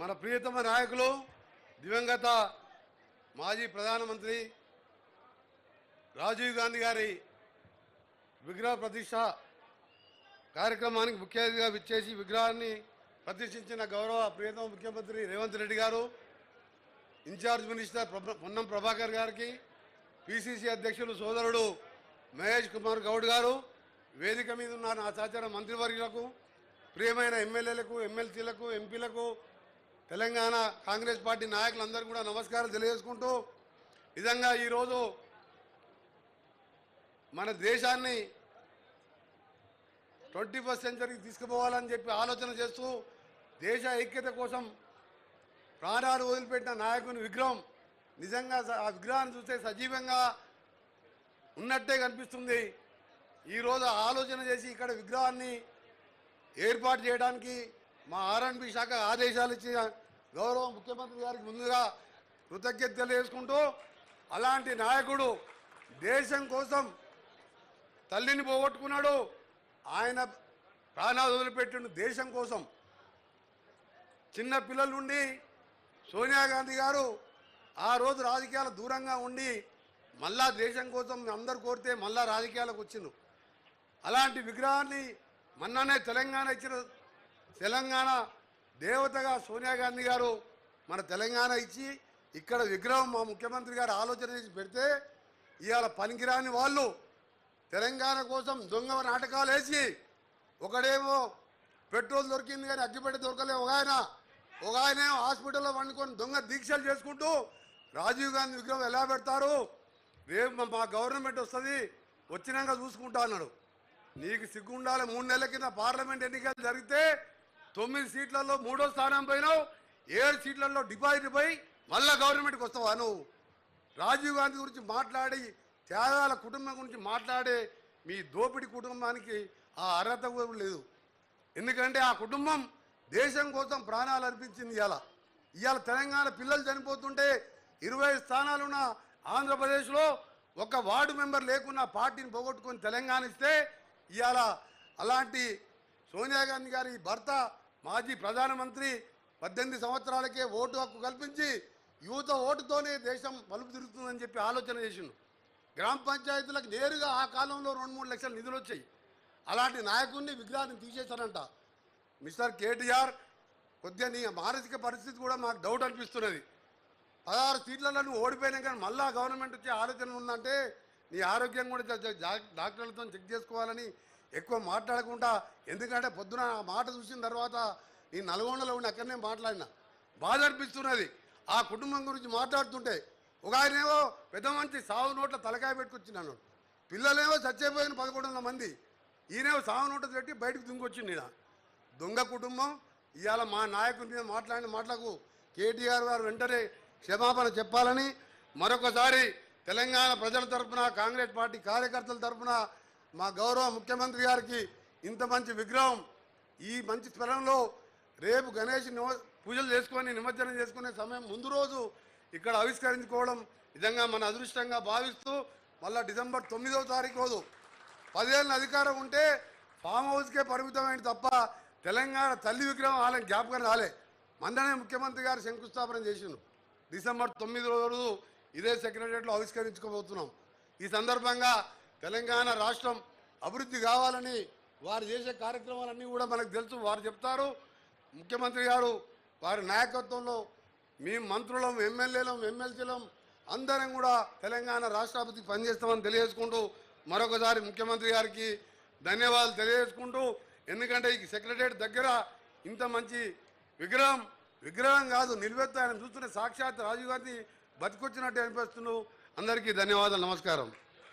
మన ప్రియతమ నాయకులు దివంగత మాజీ ప్రధానమంత్రి రాజీవ్ గాంధీ గారి విగ్రహ ప్రతిష్ఠ కార్యక్రమానికి ముఖ్య అతిథిగా విచ్చేసి విగ్రహాన్ని ప్రతిష్ఠించిన గౌరవ ప్రియతమ ముఖ్యమంత్రి రేవంత్ రెడ్డి గారు, ఇన్ఛార్జ్ మినిస్టర్ పొన్నం ప్రభాకర్ గారికి, పిసిసి అధ్యక్షులు సోదరుడు మహేష్ కుమార్ గౌడ్ గారు, వేదిక మీద ఉన్న నా సహచర మంత్రివర్యులకు, ప్రియమైన ఎమ్మెల్యేలకు, ఎమ్మెల్సీలకు, ఎంపీలకు, తెలంగాణ కాంగ్రెస్ పార్టీ నాయకులందరూ కూడా నమస్కారం తెలియజేసుకుంటూ, నిజంగా ఈరోజు మన దేశాన్ని 21st సెంచరీకి తీసుకుపోవాలని చెప్పి ఆలోచన చేస్తూ దేశ ఐక్యత కోసం ప్రాణాలు వదిలిపెట్టిన నాయకుని విగ్రహం నిజంగా ఆ విగ్రహాన్ని చూస్తే సజీవంగా ఉన్నట్టే కనిపిస్తుంది. ఈరోజు ఆలోచన చేసి ఇక్కడ విగ్రహాన్ని ఏర్పాటు చేయడానికి మా R&B శాఖ ఆదేశాలు ఇచ్చిన గౌరవ ముఖ్యమంత్రి గారికి ముందుగా కృతజ్ఞత తెలియజేసుకుంటూ, అలాంటి నాయకుడు దేశం కోసం తల్లిని పోగొట్టుకున్నాడు, ఆయన ప్రాణాలు వదిలిపెట్టిండు దేశం కోసం. చిన్న పిల్లల నుండి సోనియా గాంధీ గారు ఆ రోజు రాజకీయాల దూరంగా ఉండి మళ్ళా దేశం కోసం అందరు కోరితే మళ్ళా రాజకీయాలకు వచ్చిండు. అలాంటి విగ్రహాన్ని మొన్ననే తెలంగాణ ఇచ్చిన తెలంగాణ దేవతగా సోనియా గాంధీ గారు మన తెలంగాణ ఇచ్చి ఇక్కడ విగ్రహం మా ముఖ్యమంత్రి గారు ఆలోచన చేసి పెడితే ఇవాళ పనికిరాని వాళ్ళు తెలంగాణ కోసం దొంగ నాటకాలు వేసి, ఒకడేమో పెట్రోల్ దొరికింది కానీ అగ్గిపెట్టి దొరకలే, ఒక ఆయనేమో హాస్పిటల్లో వండుకొని దొంగ దీక్షలు చేసుకుంటూ రాజీవ్ గాంధీ విగ్రహం ఎలా పెడతారు, రేపు మా గవర్నమెంట్ వస్తుంది వచ్చినాక చూసుకుంటా అన్నాడు. నీకు సిగ్గుండాలి. 3 నెలల కింద పార్లమెంట్ ఎన్నికలు జరిగితే 9 సీట్లలో 3వ స్థానం పోయినావు, 7 సీట్లలో డిపాజిట్ పోయి మళ్ళా గవర్నమెంట్కి వస్తావా నువ్వు? రాజీవ్ గాంధీ గురించి మాట్లాడి, త్యాగాల కుటుంబం గురించి మాట్లాడే మీ దోపిడి కుటుంబానికి ఆ అర్హత కూడా లేదు. ఎందుకంటే ఆ కుటుంబం దేశం కోసం ప్రాణాలు అర్పించింది. ఇవాళ తెలంగాణ పిల్లలు చనిపోతుంటే 20 స్థానాలున్న ఆంధ్రప్రదేశ్లో ఒక వార్డు మెంబర్ లేకున్నా పార్టీని పోగొట్టుకొని తెలంగాణ ఇస్తే ఇవాళ అలాంటి సోనియా గాంధీ గారి భర్త మాజీ ప్రధానమంత్రి 18 సంవత్సరాలకే ఓటు హక్కు కల్పించి యువత ఓటుతోనే దేశం మలుపు తిరుగుతుందని చెప్పి ఆలోచన చేసిండు. గ్రామ పంచాయతీలకు నేరుగా ఆ కాలంలో 2-3 లక్షల నిధులు వచ్చాయి. అలాంటి నాయకుడిని విగ్రహాన్ని తీసేశారంట. మిస్టర్ కేటీఆర్, కొద్దిగా నీ మానసిక పరిస్థితి కూడా మాకు డౌట్ అనిపిస్తున్నది. 16 సీట్లలో నువ్వు ఓడిపోయినా కానీ మళ్ళా గవర్నమెంట్ వచ్చే ఆలోచన ఉందంటే నీ ఆరోగ్యం కూడా డాక్టర్లతో చెక్ చేసుకోవాలని ఎక్కువ మాట్లాడకుండా, ఎందుకంటే పొద్దున ఆ మాట చూసిన తర్వాత నీ నల్గొండలో ఉండి అక్కడనే మాట్లాడినా బాధ అనిపిస్తున్నది. ఆ కుటుంబం గురించి మాట్లాడుతుంటే ఒక ఆయనేమో పెద్ద మంచి సాగు నోట్ల తలకాయ పెట్టుకొచ్చినాను, పిల్లలేమో చచ్చిపోయిన 1100 మంది, ఈయనేమో సాగు నోట్ల పెట్టి బయటకు దుంకొచ్చింది. ఈయన దొంగ కుటుంబం. ఇవాళ మా నాయకుడి మీద మాట్లాడిన మాటలకు కేటీఆర్ గారు వెంటనే క్షమాపణ చెప్పాలని మరొకసారి తెలంగాణ ప్రజల తరఫున, కాంగ్రెస్ పార్టీ కార్యకర్తల తరఫున మా గౌరవ ముఖ్యమంత్రి గారికి ఇంత మంచి విగ్రహం ఈ మంచి స్థలంలో రేపు గణేష్ పూజలు చేసుకొని నిమజ్జనం చేసుకునే సమయం ముందు రోజు ఇక్కడ ఆవిష్కరించుకోవడం నిజంగా మన అదృష్టంగా భావిస్తూ, మళ్ళీ డిసెంబర్ 9వ తారీఖు రోజు 10 ఏళ్ళ అధికారం ఉంటే ఫామ్ హౌస్కే పరిమితమైన తప్ప తెలంగాణ తల్లి విగ్రహం వాళ్ళని జ్ఞాపకం రాలే. మందనే ముఖ్యమంత్రి గారు శంకుస్థాపన చేసిండు. డిసెంబర్ 9 రోజు ఇదే సెక్రటరియట్లో ఆవిష్కరించుకోబోతున్నాం. ఈ సందర్భంగా తెలంగాణ రాష్ట్రం అభివృద్ధి కావాలని వారు చేసే కార్యక్రమాలన్నీ కూడా మనకు తెలుసు. వారు చెప్తారు, ముఖ్యమంత్రి గారు వారి నాయకత్వంలో మేము మంత్రులం, ఎమ్మెల్యేలం, ఎమ్మెల్సీలం అందరం కూడా తెలంగాణ రాష్ట్ర అభివృద్ధికి పనిచేస్తామని తెలియజేసుకుంటూ మరొకసారి ముఖ్యమంత్రి గారికి ధన్యవాదాలు తెలియజేసుకుంటూ, ఎందుకంటే ఈ సెక్రటరియట్ దగ్గర ఇంత మంచి విగ్రహం కాదు నిలువెత్తు ఆయన చూస్తున్న సాక్షాత్ రాజీవ్ గాంధీ బతికొచ్చినట్టు అనిపిస్తున్నావు. అందరికీ ధన్యవాదాలు, నమస్కారం.